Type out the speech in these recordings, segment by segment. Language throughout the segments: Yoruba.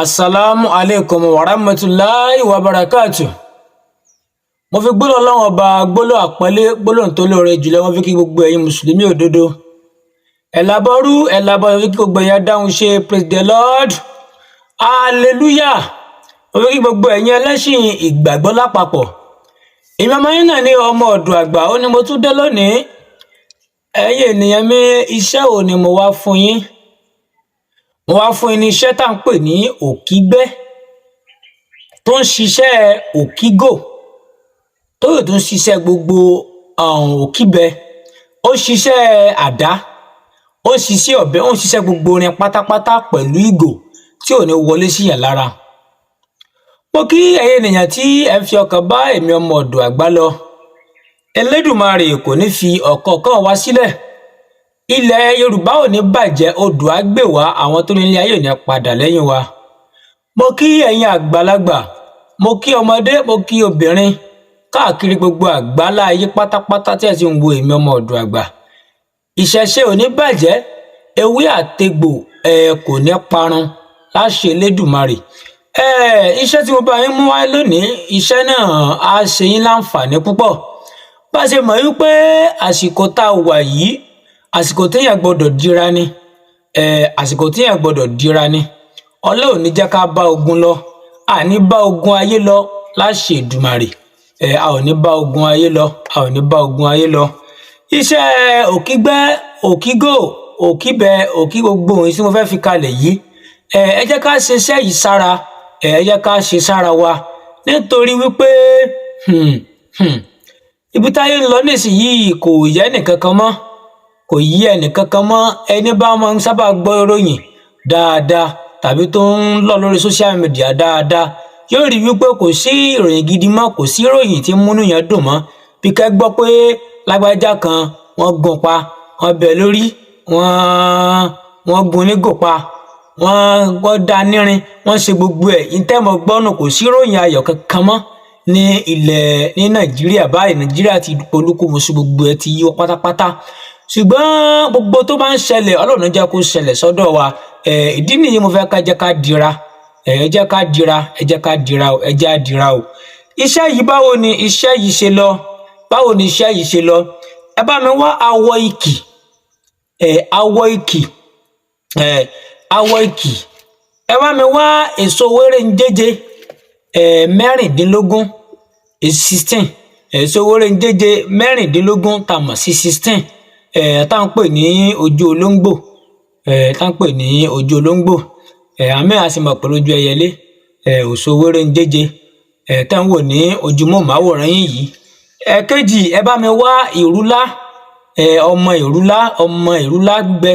Assalamu alaikum wa rahmatullahi wa barakatuh. Mo fi gbólóhùn Ọlọ́run ọba gbólóhùn àpọ́nlé gbólóhùn tó lóore jùlọ mo fi kí gbogbo ẹ̀yin mùsùlùmí òdodo. Ẹ̀làbọ̀rú fi kí gbogbo ẹ̀yin adáhùn ṣe praise the Lord. Hallelujah. Mo fi kí gbogbo ẹ̀yin ẹlẹ́sìn ìgbàgbọ́ lápapọ̀. Èmi ọmọ yín náà ní ọmọ ọ̀dọ̀ àgbà ó ní mo tún dé lónìí. Ẹ̀yin ènìyàn mi, iṣẹ́ wo ni mo wá fún yín? Mo wá fún yín ní iṣẹ́ tá à ń pè ní okigbe tó ń ṣiṣẹ́ okigò tó yóò tún ṣiṣẹ́ gbogbo okigbe. Ó ṣiṣẹ́ àdá, ó ṣiṣẹ́ ọ̀bẹ, ó ṣiṣẹ́ gbogbo orin pátápátá pẹ̀lú ìgò tí ò ní wọlé síyàn lára. Mo kí ẹ̀yin ènìyàn tí ẹ fi ọkàn bá èmi ọmọ ọ̀dọ̀ àgbà lọ. Elédùmarè kò ní fi ọ̀kọ̀ọ̀kan wá sílẹ̀. Ilẹ̀ Yorùbá ò ní bàjẹ́, odò á gbè wá, àwọn tó ní ilé ayé ò ní padà lẹ́yìn wa. Mo kí ẹ̀yin àgbàlagbà, mo kí ọmọdé, mo kí obìnrin káàkiri gbogbo àgbálá ayé pátápátá tí ẹ ti ń wo èmi ọmọ ọ̀dọ̀ àgbà. Ìṣẹ̀ṣe ò ní bàjẹ́, ewé àtegbò kò ní parun láṣẹ Elédùmarè. Iṣẹ́ tí mo bá yín mú wá lónìí, iṣẹ́ náà á ṣe yín láǹfààní púpọ̀. Bá ṣe mọ̀ wípé àsìkò tá a wà yìí, àsìkò téèyàn gbọ́dọ̀ dira ni, àsìkò téèyàn gbọ́dọ̀ dira ni. Ọlọ́run ò ní jẹ́ ká bá ogun lọ, a ní bá ogun ayé lọ láṣẹ Èdùmàrè. A ò ní bá ogun ayé lọ, a ò ní bá ogun ayé lọ. Iṣẹ́ okigbe, okigò, okigbe, gbogbo ohun tí mo fẹ́ fi kalẹ̀ yìí, ẹ jẹ́ ká ṣe iṣẹ́ yìí sára, ẹ jẹ́ ká ṣe sára wa, nítorí wípé ibi táyé ń lọ nísìnyìí kò yẹ ẹnìkankan mọ́, kò yí ẹnìkankan mọ́. Ẹni bá máa ń sábà gbọ́ ìròyìn dáadáa tàbí tó ń lọ lórí social media dáadáa yóò rí wípé kò sí ìròyìn gidi mọ́, kò sí ìròyìn tí múnú yẹn dùn mọ́. Bí kẹ́ gbọ́ pé lágbájá kan wọ́n gún pa, wọ́n bẹ̀ lórí, wọ́n gún nígò pa, wọ́n dá nírin, wọ́n ṣe gbogbo ẹ̀. Ìtẹ́mọ̀ gbọ́nù kò sí ìròyìn ayọ̀ kankan mọ́ ní Nàìjíríà báyìí. Nàìjíríà ti polúkúmuṣu, gbogbo ẹ̀ ti yíwọ pátápátá. Ṣùgbọ́n gbogbo tó bá ń ṣẹlẹ̀ Ọlọ́run jẹ́ kó ṣẹlẹ̀ sọ́dọ̀ wa. Ìdí nìyí mo fẹ́ ká jẹ́ ká dira, ẹ jẹ́ ká dira, ẹ jẹ́ ká dira o, ẹ jẹ́ á dira o. Iṣẹ́ yìí báwo ni iṣẹ́ yìí ṣe lọ? Báwo ni iṣẹ́ yìí ṣe lọ? Ẹ bá mi wá awọ ikì, awọ ikì, awọ ikì. Ẹ bá mi wá èso wéréǹjéjé mẹ́rìndínlógún, 16, èso wéréǹjéjé mẹ́rìndínlógún tá mọ̀ sí 16. Tá ń pè ní ojú olóńgbò, tá ń pè ní ojú olóńgbò. Àmì àsìmọ̀ pẹ̀lú ojú ẹyẹlé, èso wéréǹjéjé tá ń wò ní ojú móhùnmáwòrán yìí. Ẹ̀kejì, ẹ bá mi wá ìrúlá, ọmọ ìrúlá gbẹ.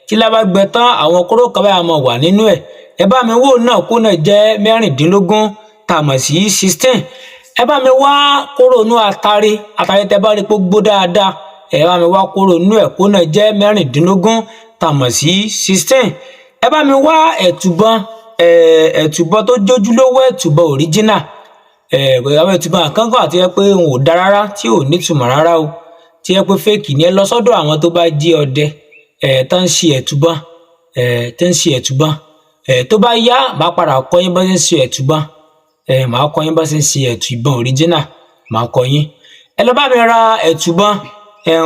Tí lá bá gbẹ tán, àwọn kóró kan báyà máa wà nínú ẹ̀. Ẹ bá mi wò náà kó náà jẹ́ mẹ́rìndínlógún tá mọ̀ sí 16. Ẹ bá mi wá kóró inú atare tẹ́ bá rí pé ó gbó dáadáa. Ẹ bá mi wá kóró inú ẹ̀ kó náà jẹ́ mẹ́rìndínlógún tá mọ̀ sí 16. Ẹ bá mi wá ẹ̀tùbọ̀n, ẹ̀tùbọ̀n tó jójúlówó, ẹ̀tùbọ̀n original. Àwọn ẹ̀tùbọ̀n àkánkàn àti ẹ pé òun ò dá rárá, tí ò nítumọ̀ rárá o, tí ẹ pé fake ni. Ẹ lọ sọ́dọ̀ àwọn tó bá jí ọdẹ, tó ń ṣe ẹ̀tùbọ̀n, tó ń ṣe ẹ̀tùbọ̀n. Tó bá yá màá padà kọ́ yín bó ṣe ń ṣe ẹ̀tùbọ̀n, màá kọ́ yín bó ṣe ń ṣe ẹ̀tùbọ̀n original, màá kọ́ yín. Ẹ lọ bá mi ra ẹ̀tùbọ̀n,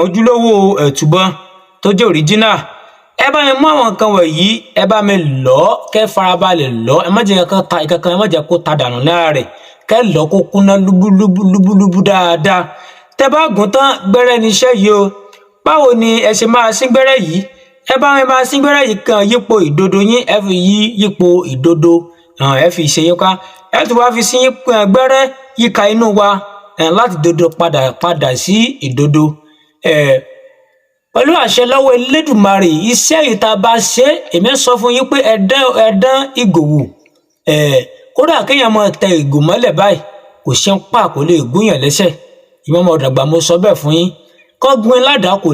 ojúlówó ẹ̀tùbọ̀n tó jẹ́ original. Ẹ bá mi mú àwọn nǹkan wọ̀nyí, ẹ bá mi lọ̀, kẹ́ farabalẹ̀ lọ̀. Ẹ má jẹ́ kankan, ẹ má jẹ́ kó ta dànù lára rẹ̀. Kẹ́ lọ̀ kó kúnná lúbúlúbú dáadáa. Tẹ́ bá gùn tán, gbẹ́rẹ́ ni iṣẹ́ yìí o. Báwo ni ẹ ṣe máa sín gbẹ́rẹ́ yìí? Ẹ bá mi máa sín gbẹ́rẹ́ yìí kan yípo ìdodo yín, ẹ fi yípo ìdodo, ẹ fi ṣe yín ká. Ẹ tún wá fi sí gbẹ́rẹ́ yíka inú wa, láti dodo padà sí ìdodo. Pẹ̀lú àṣẹ lọ́wọ́ Elédùmarè, iṣẹ́ yìí tá a bá ṣe, èmi sọ fún yín pé ẹ dán ìgò wò. Kódà kéèyàn máa tẹ ìgò mọ́lẹ̀ báyìí kò ṣe ń pa, kò lè gúnyàn lẹ́sẹ̀. Ìmọ̀ ọmọ ọ̀dọ̀ àgbà mo sọ bẹ́ẹ̀ fún yín. Kọ́ gún ládàá kò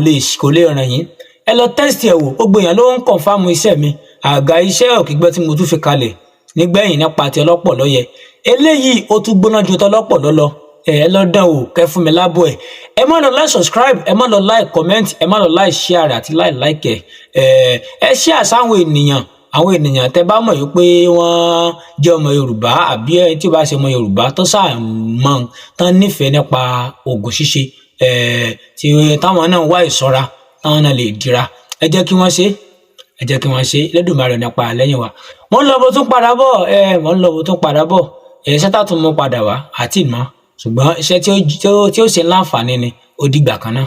lè ràn yín. Ẹ lọ tẹ́sítì ẹ̀ wò, gbogbo èèyàn ló ń kọ̀nfàmù iṣẹ́ mi. Àga iṣẹ́ okigbe tí mo tún fi kalẹ̀ nígbẹ̀yìn nípa ti ọlọ́pọ̀lọ́ yẹ. Eléyìí ó tún gbóná ju tọlọ́pọ̀lọ́ lọ. Ẹ lọ dán wò, kẹ́ fún mi lábọ̀ ẹ̀. Ẹ má lọ like subscribe, ẹ má lọ like comment, ẹ má lọ like share àti like ẹ. Ẹ share sáwọn ènìyàn àwọn ènìyàn tẹ́ bá mọ̀ wípé wọ́n jẹ́ ọmọ Yorùbá àbí ẹni tí ó bá ṣe ọmọ Yorùbá tó sáà mọ̀ tán nífẹ̀ẹ́ nípa oògùn ṣíṣe tí táwọn náà wá ìṣọ́ra táwọn náà lè dira, ẹ jẹ́ kí wọ́n ṣe Elédùmarè nípa lẹ́yìn wa. mo ń lọ bó tún padà bọ̀ iṣẹ́ tá tún mú padà wá àti ìmọ̀, ṣùgbọ́n iṣẹ́ tí ó ṣe láǹfààní ni. Ó dìgbà kan náà.